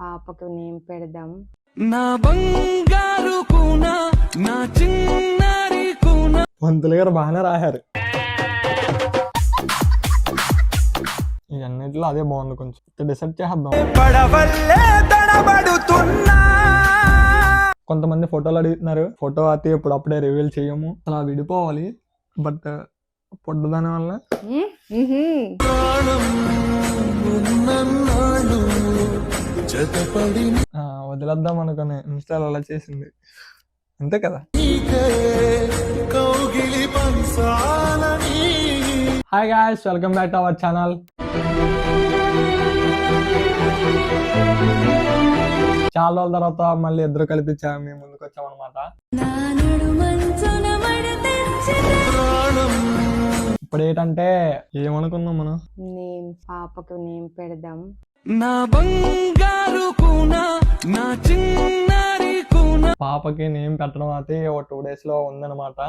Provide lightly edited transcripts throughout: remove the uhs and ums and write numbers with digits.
పాపకు నేమ్ పెడదాం. నా బంగారు కూన నా చిన్నారి కూన. పంతులు గారు బాగానే రాశారు. ఇవన్నిటిలో అదే బాగుంది. కొంచెం డిసైడ్ చేద్దాం. కొంతమంది ఫోటోలు అడుగుతున్నారు. ఫోటో అయితే ఇప్పుడు అప్పుడే రివీల్ చేయము, అలా విడిపోవాలి. బట్ పొడ్డుదాని వల్ల వదిలేద్దాం అనుకుని ఇన్స్టాల్ అలా చేసింది, అంతే కదా. Hi guys, welcome back to our channel. చాలా రోజుల తర్వాత మళ్ళీ ఇద్దరు కలిపి మేము ముందుకు వచ్చామన్నమాట. ఇప్పుడు ఏంటంటే ఏమనుకున్నాం మనం, నేమ్ పాపకు నేమ్ పెడదాం. నా బంగారు కూన నా చిన్నారి కూన. పాపకి నేమ్ పెట్టడం అయితే ఒక 2 days లో ఉందన్నమాట.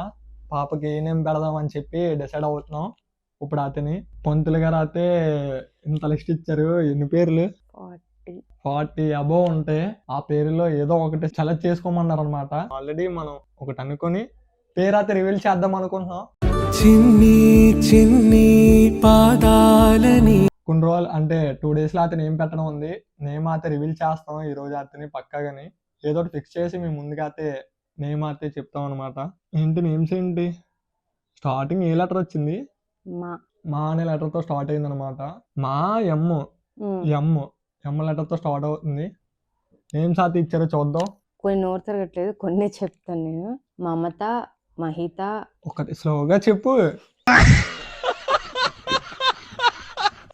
పాపకి ఏ నేమ్ పెడదాం అని చెప్పి డిసైడ్ అవుతున్నాం. ఇప్పుడు అతని పంతులు గారు అయితే ఇంత లిస్ట్ ఇచ్చారు. ఎన్ని పేర్లు? 40 అబోవ్ ఉంటే ఆ పేరులో ఏదో ఒకటి సెలెక్ట్ చేసుకోమన్నారు అనమాట. ఆల్రెడీ మనం ఒకటి అనుకుని పేరు అయితే రివీల్ చేద్దాం అనుకుంటున్నాం. చిన్ని చిన్ని పాదాలని. కొన్ని రోజులు అంటే 2 days లో అతను ఏం పెట్టడం ఉంది. నేమ్ అయితే రివీల్ చేస్తాం ఈ రోజు అతని పక్కాగాని. ఏదో ఒకటి ఫిక్స్ చేసి మేము ముందుకైతే నేమ్ అయితే చెప్తాం అనమాట. ఏంటి నేమ్స్ ఏంటి? స్టార్టింగ్ ఏ లెటర్ వచ్చింది? మా అనే లెటర్ తో స్టార్ట్ అయింది అనమాట. మా ఎమ్ లెటర్ తో స్టార్ట్ అవుతుంది. నేమ్స్ అయితే ఇచ్చారో చూద్దాం. కొన్ని నోట్ తిరగట్లేదు, కొన్ని చెప్తాను నేను. మమత, మహిత. ఒకటి స్లోగా చెప్పు,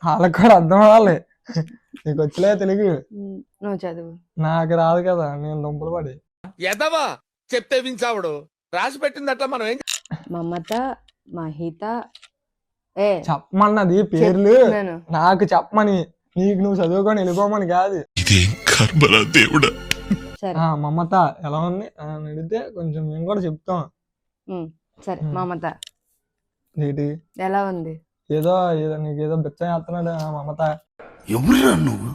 వాళ్ళకి కూడా అర్థం అవ్వాలి. నీకు వచ్చలే తెలుగు, నువ్వు చదువు. నాకు రాదు కదా, నేను దుంపలు పడి ఎదవా చెప్తే వించావుడు రాసి పెట్టింది అట్లా. మనం ఏం మమత, మహిత. చెప్పమన్నది పేర్లు, నాకు చెప్పమని. నీకు నువ్వు చదువుకొని వెళ్ళిపోమని కాదు. మమత ఎలా ఉంది అని అడిగితే కొంచెం మేము కూడా చెప్తాం. సరే, మమత ఏంటి ఎలా ఉంది? ఏదో నీకేదో బిచ్చం చేస్తున్నాడు మమత. ఎవరురా నువ్వు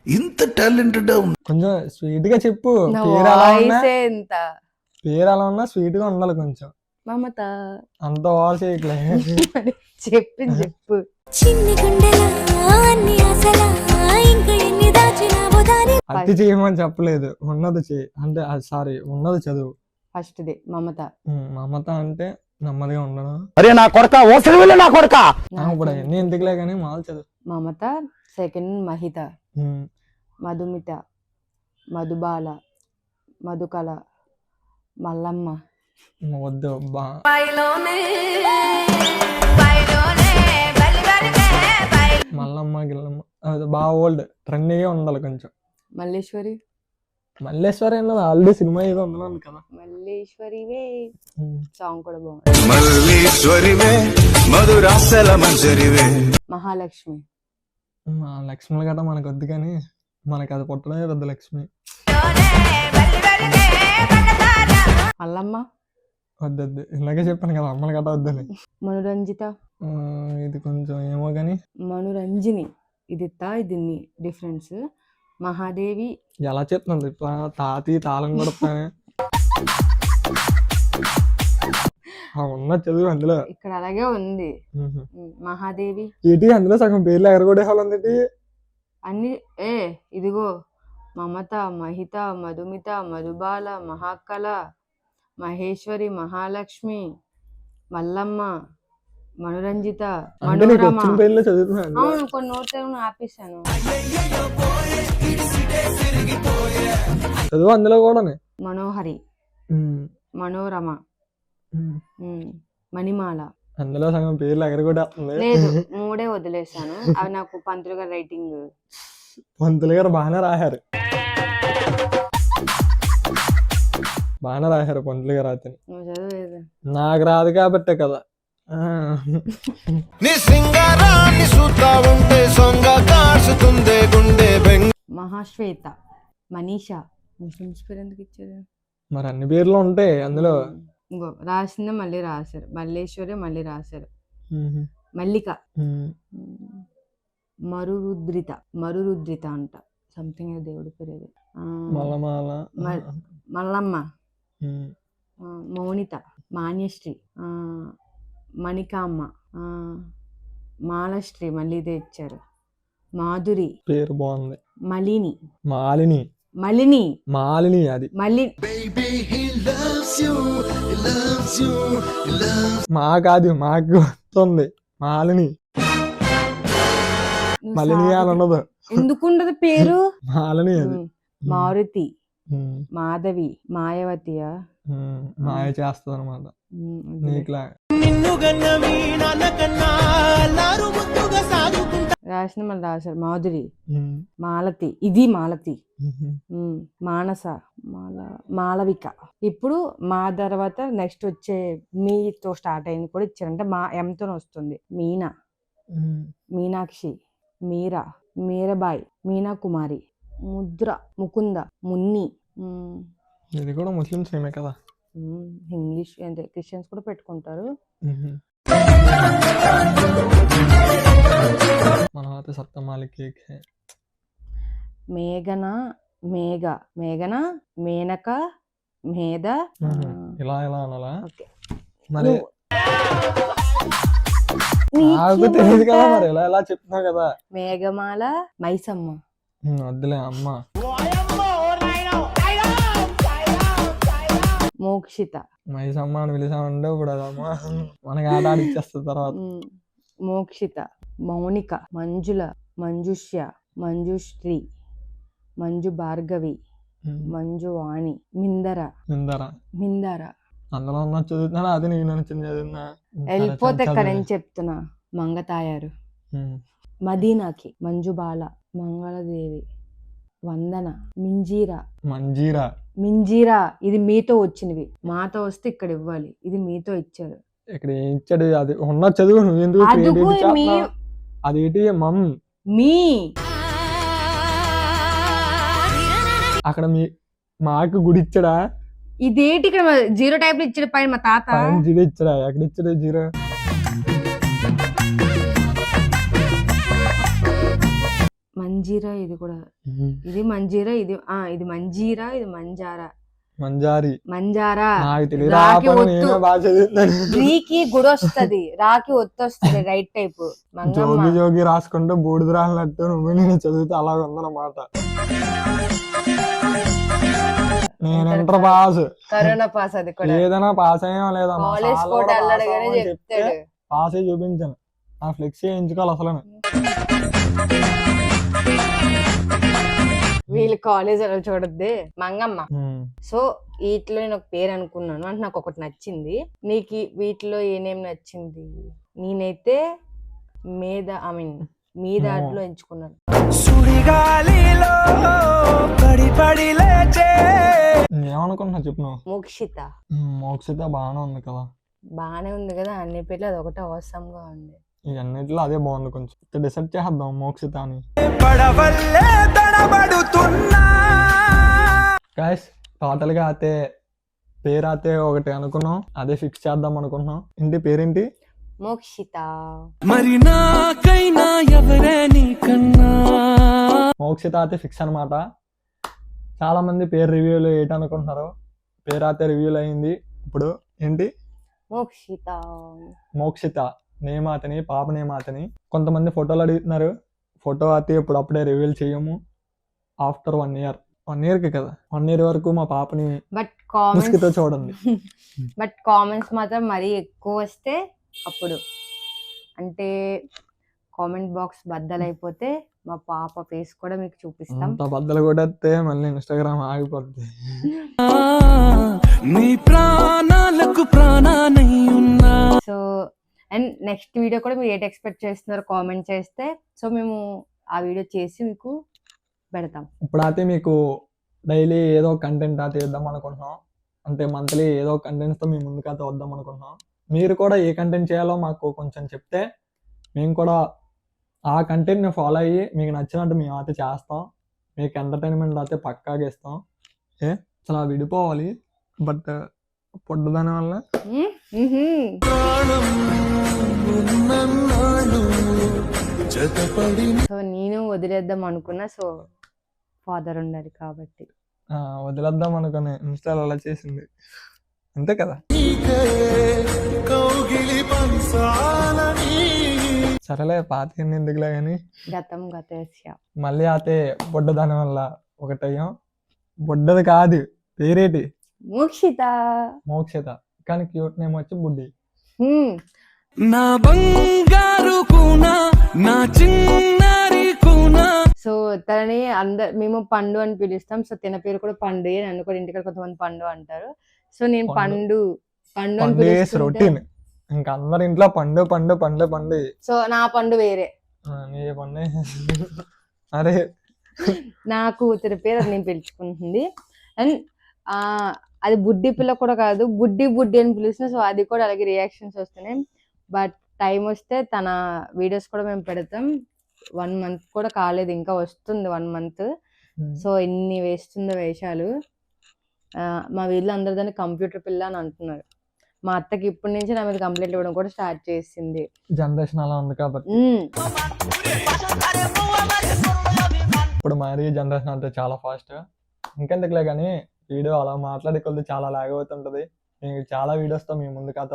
ఇంత టాలెంటెడ్? కొంచెం స్వీట్ గా చెప్పు. పేరు ఎలా ఉన్నా స్వీట్ గా ఉండాలి కొంచెం. మమత అంత ఓవర్ చేయట్లేదు. చెప్పు. అతి చేయమని చెప్పలేదు, ఉన్నది చేయి అంటే. సారీ, ఉన్నది చదువు. ఫస్ట్ ది మమత. మమత అంటే నెమ్మదిగా ఉండడం. అరే నా కొడక, ఓ సెలవులే నా కొడక. ఇప్పుడు అవన్నీ ఎందుకులే కానీ మాలు చదువు. మమత. సెకండ్ మహిత, మధుమిత, మధుబాల, మధుకళ, మల్లమ్మ. వద్దు బా. మల్లమ్మ గిల్లమ్మ అది బాగా ఓల్డ్ ట్రెండీగా ఉండాలి కొంచెం. మల్లేశ్వరి. మల్లేశ్వరి అన్నది ఆల్రెడీ సినిమా ఏదో ఉంది కదా. మల్లేశ్వరివే సాంగ్ కూడా బాగుంది. మహాలక్ష్మి. లక్ష్మి గట్రా మనకు వద్దు కానీ మనకి అది పుట్టడమే పెద్ద లక్ష్మి. మల్లమ్మ వద్దొద్దు, ఇందాకే చెప్పాను కదా అమ్మని గట్రా వద్దని. మనురంజిత. ఇది కొంచెం ఏమో గాని. మనురంజిని ఇది డిఫరెన్స్. మహాదేవి. ఎలా చెప్తుంది తాతి తాళం కూడా ఉన్న చదువు అందులో. ఇక్కడ అలాగే ఉంది. మహాదేవి. ఏంటి అందులో సగం పేర్లు ఎగరగొట్టేవాళ్ళంది అన్ని. ఇదిగో మమత, మహిత, మధుమిత, మధుబాల, మహాకళ, మహేశ్వరి, మహాలక్ష్మి, మల్లమ్మ, మనురంజిత, మనోరమ. అవును, కొన్ని నోట్లను ఆపిస్తాను. చదువు అందులో కూడా. మనోహరి, మనోరమ, మణిమాల. అందులో సగం పేర్లు ఎగరగొట్టేస్తుంది. లేదు, 3 వదిలేసాను. అవి నాకు పంతులు గారు రైటింగ్. పంతులు గారు బాగానే రాశారు పంతులు గారు అతను. నాకు రాదు కాబట్టే కదా. మహాశ్వేత, మనీషా. ముస్లిమ్స్ పేరు ఎందుకు ఇచ్చారు? మరి అన్ని పేర్లు ఉంటాయి అందులో. ఇంకో రాసిందే మళ్ళీ రాశారు. మల్లేశ్వరి మళ్ళీ రాశారు. మల్లిక. మరురుద్రిత అంట. సంథింగ్ దేవుడి పేరు ఇది. మల్లమాల మల్లమ్మ, ఉమ్, మౌనిత, మాన్యశ్రీ, మణికామ్మ, మాలశ్రీ, మళ్ళీ ఇదే ఇచ్చారు, మాధురి, పేరు బాగుంది. మలిని, మాలిని మలిని, మాలిని అది మలి మా కాదు, మాకు వస్తుంది మాలిని. నువ్వు మలిని అని ఉండదు, ఎందుకుండదు పేరు? మాలిని అది. మారుతి, ఉమ్, మాధవి, మాయవతియా, మాయ చేస్తుంది అనమాట నీకులా. రాసిన మళ్ళీ రాశారు మాధురి, ఉమ్, మాలతి, ఇది మాలతి, ఉమ్, మానస, మాలవిక. ఇప్పుడు మా తర్వాత నెక్స్ట్ వచ్చే మీతో స్టార్ట్ అయింది కూడా ఇచ్చారంటే మా ఎంతో వస్తుంది. మీనా, ఉమ్. మీనాక్షి, మీరా, మీరాబాయి, మీనా కుమారి, ముద్ర, ముకుంద, మున్ని. ఇది కూడా ముస్లిమ్స్ ఏమే కదా. ఇంగ్లీష్ అంటే క్రిస్టియన్స్ కూడా పెట్టుకుంటారు. మన అయితే సప్తమాలి కేక్. మేఘన, మేఘన, మేనక, మేధ. ఇలా ఇలా అనాలా? ఓకే, మరి నాకు తెలియదు కదా, మరి ఇలా ఇలా చెప్తున్నావు కదా. మేఘమాల, మైసమ్మ, వద్దులే అమ్మ. మోక్షిత, మైసమ్మ అని పిలిచామంటే ఇప్పుడు అదమ్మ మనకి ఆట ఆడిచ్చేస్తుంది తర్వాత. మోక్షిత, మౌనిక, మంజుల, మంజుష్య, మంజుశ్రీ, మంజు భార్గవి, మంజు వాణి, మిందర. అందులో ఉన్న చదువుతున్నా, అది నేను నచ్చింది చదువుతున్నా. వెళ్ళిపోతే ఎక్కడ అని చెప్తున్నా. మంగతాయారు, మదీనాకి, మంజుబాల, మంగళదేవి, వందన, మింజీరా. ఇది మీతో వచ్చినవి, మాతో వస్తే ఇక్కడ ఇవ్వాలి. ఇది మీతో ఇచ్చారు. ఇక్కడ ఏం ఇచ్చాడు? అది ఉన్న చదువు నువ్వు ఎందుకు అది ఏంటి మీ అక్కడ మాకు గుడి ఇచ్చాడా? ఇదేంటి ఇక్కడ 0 టైప్ లో ఇచ్చాడు పైన మా తాత. జీరో ఇచ్చాడా? ఎక్కడ ఇచ్చాడు 0? మంజీరా, ఇది కూడా. ఇది మంజీరా, ఇది మంజీరా, ఇది మంజారా. రాకి గుడి వస్తుంది, రాకి ఒత్తొస్తుంది, రైట్ టైప్. జోగి రాసుకుంటూ బూడిద రాసినట్టు నువ్వు నేను చదివితే అలాగ ఉందన్నమాట. నేను ఇంటర్ పాస్, కరోనా పాస్. అది కూడా ఏదైనా పాస్ అయ్యా లేదా చెప్తాడు. పాస్ అయ్యి చూపించాను, ఆ ఫ్లెక్సీ వేయించుకోవాలి అసలు. వీళ్ళు కాలేజ్ అలా చూడద్దే మంగమ్మ. సో వీటిలో నేను ఒక పేరు అనుకున్నాను అంటే నాకు ఒకటి నచ్చింది. నీకు వీటిలో ఏమేం నచ్చింది? నేనైతే మీ దాంట్లో ఎంచుకున్నాను. ఏమనుకుంటున్నా చెప్పు నువ్వు. మోక్షిత బాగానే ఉంది కదా. బాగానే ఉంది కదా, అన్ని పేర్లు అది ఒకటే అవసరం గా ఉంది. ఈ అన్నిట్లో అదే బాగుంది. కొంచెం డిసైడ్ చేద్దాం మోక్షిత అని. గైస్ టోటల్ గా అయితే పేరు అయితే ఒకటి అనుకున్నాం, అదే ఫిక్స్ చేద్దాం అనుకుంటున్నాం. ఇంటి పేరేంటి? మోక్షిత. మరి నాకైనా ఎవరే నీకన్నా. మోక్షిత అయితే ఫిక్స్ అనమాట. చాలా మంది పేరు రివ్యూలు ఏంటనుకుంటున్నారు. పేరు అయితే రివ్యూలు అయింది. ఇప్పుడు ఏంటి? మోక్షిత నేమ్ అతని, పాప నేమ్ అతని. కొంతమంది ఫోటోలు అడుగుతున్నారు. ఫోటో అయితే ఇప్పుడు అప్పుడే రివీల్ చేయము. After 1 year. 1 year కదా, 1 year వరకు మా పాపని ముసుగుతో చూడండి. బట్ కామెంట్స్ మాత్రం మరీ ఎక్కువ వస్తే అప్పుడు అంటే కామెంట్ బాక్స్ బద్దలైపోతే మా పాప ఫేస్ కూడా మీకు చూపిస్తాం. బద్దలు కూడా వస్తే మళ్ళీ ఇన్స్టాగ్రామ్ ఆగిపోద్ది. నీ ప్రాణాలకు ప్రాణానై ఉన్నా. సో అండ్ నెక్స్ట్ వీడియో కూడా మీరు ఏంటి ఎక్స్పెక్ట్ చేస్తున్నారో కామెంట్ చేస్తే సో మేము ఆ వీడియో చేసి మీకు పెడతాం. ఇప్పుడైతే మీకు డైలీ ఏదో కంటెంట్ అయితే ఇద్దాం అనుకుంటున్నాం. అంటే మంత్లీ ఏదో కంటెంట్స్తో మీ ముందుకైతే వద్దాం అనుకుంటున్నాం. మీరు కూడా ఏ కంటెంట్ చేయాలో మాకు కొంచెం చెప్తే మేము కూడా ఆ కంటెంట్ని ఫాలో అయ్యి మీకు నచ్చినట్టు మేము అయితే చేస్తాం. మీకు ఎంటర్టైన్మెంట్ అయితే పక్కాగా ఇస్తాం. అసలు విడిపోవాలి బట్ పొడ్డుదాని వల్ల సో నేను వదిలేద్దాం అనుకున్నా. సో ఫాదర్ ఉండాలి కాబట్టి. వదిలేద్దాం అనుకుని ఇన్స్టాలో అలా చేసింది అంతే కదా. సరేలే పాత ఎందుకులే కానీ గతం గతేస్య. మళ్ళీ అయితే బుడ్డదాని వల్ల ఒకటయ్యాం. బుడ్డది కాదు, పేరేటి మోక్షిత. మోక్షిత, కానీ క్యూట్ నేమ్ వచ్చి బుడ్డి. నా బంగారు కూనా, నా చిన్నారి కూనా. సో తనని మేము పండు అని పిలుస్తాం. సో తిన పేరు కూడా పండు. నన్ను కూడా ఇంటికి కొంతమంది పండు అంటారు. సో నేను పండు పండు అని పిలుస్తుంటే రొటీన్, ఇంకా అందరి ఇంట్లో పండు పండు పండు పండు. సో నా పండు వేరే, నీ పండు అరే నా కూతురి పేరు అది నేను పిలుచుకుంటుంది. అండ్ అది బుడ్డి పిల్ల కూడా కాదు, బుడ్డి బుడ్డి అని పిలుస్తున్నా. సో అది కూడా అలాగే రియాక్షన్స్ వస్తున్నాయి. బట్ టైం వస్తే తన వీడియోస్ కూడా మేము పెడతాం. 1 month కూడా కాలేదు, ఇంకా వస్తుంది 1 month. సో ఎన్ని వేస్తుందో వేషాలు. మా వీళ్ళు అందరు దాన్ని కంప్యూటర్ పిల్ల అని అంటున్నారు. మా అత్తకి ఇప్పటి నుంచి నా మీద కంప్లైంట్ ఇవ్వడం కూడా స్టార్ట్ చేసింది. జనరేషన్ అలా ఉంది కాబట్టి. ఇప్పుడు మరి జనరేషన్ అంతా చాలా ఫాస్ట్. ఇంకెందుకులే కానీ వీడియో అలా మాట్లాడే కొద్ది చాలా లాగ్ అవుతుంటది. నేను చాలా వీడియోస్తో మీ ముందుకు అయితే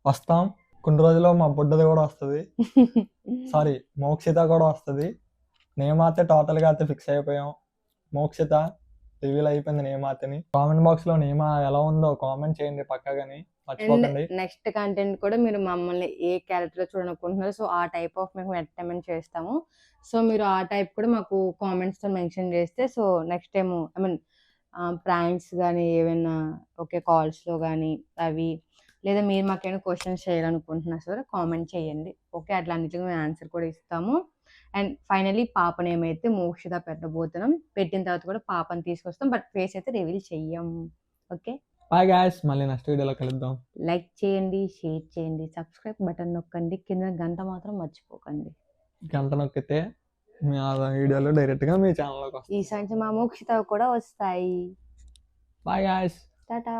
వస్తాం. కొన్ని రోజుల్లో మా బుడ్డది కూడా వస్తుంది, సారీ మోక్షిత కూడా వస్తుంది. నేమైతే టోటల్గా అయితే ఫిక్స్ అయిపోయాం. మోక్షిత రివీల్ అయిపోయింది నేమాతని. కామెంట్ బాక్స్ లో నేమా ఎలా ఉందో కామెంట్ చేయండి పక్కగాని, మర్చిపోకండి. నెక్స్ట్ కంటెంట్ కూడా మీరు మమ్మల్ని ఏ క్యారెక్టర్ చూడాలనుకుంటున్నారు, సో ఆ టైప్ ఆఫ్ మేము ఎంటర్టైన్మెంట్ చేస్తాము. సో మీరు ఆ టైప్ కూడా మాకు కామెంట్స్ తో మెన్షన్ చేస్తే, so next time I mean pranks కానీ ఏమైనా ఓకే కాల్స్ లో కానీ అవి, లేదా మీరు మాకేమైనా క్వశ్చన్స్ చేయాలనుకుంటున్నా సరే కామెంట్ చేయండి. ఓకే, అట్లా అన్నిటికీ మేము ఆన్సర్ కూడా ఇస్తాము. అండ్ ఫైనలీ పాపని ఏమైతే మోక్షిత పెట్టబోతున్నాం. పెట్టిన తర్వాత కూడా పాపని తీసుకొస్తాం, బట్ ఫేస్ అయితే రివీల్ చెయ్యం. ఓకే, బాయ్ గాయ్స్, మళ్ళీ నెక్స్ట్ వీడియోలో కలుద్దాం. లైక్ చేయండి, షేర్ చేయండి, సబ్స్క్రైబ్ బటన్ నొక్కండి, కింద గంట మాత్రం మర్చిపోకండి. గంట నొక్కితే మీ ఆ వీడియోలు డైరెక్ట్గా మీ ఛానల్లోకి వస్తాయి. ఈ సంచి మా మోక్షిత కూడా వస్తాయి. Bye guys. టాటా.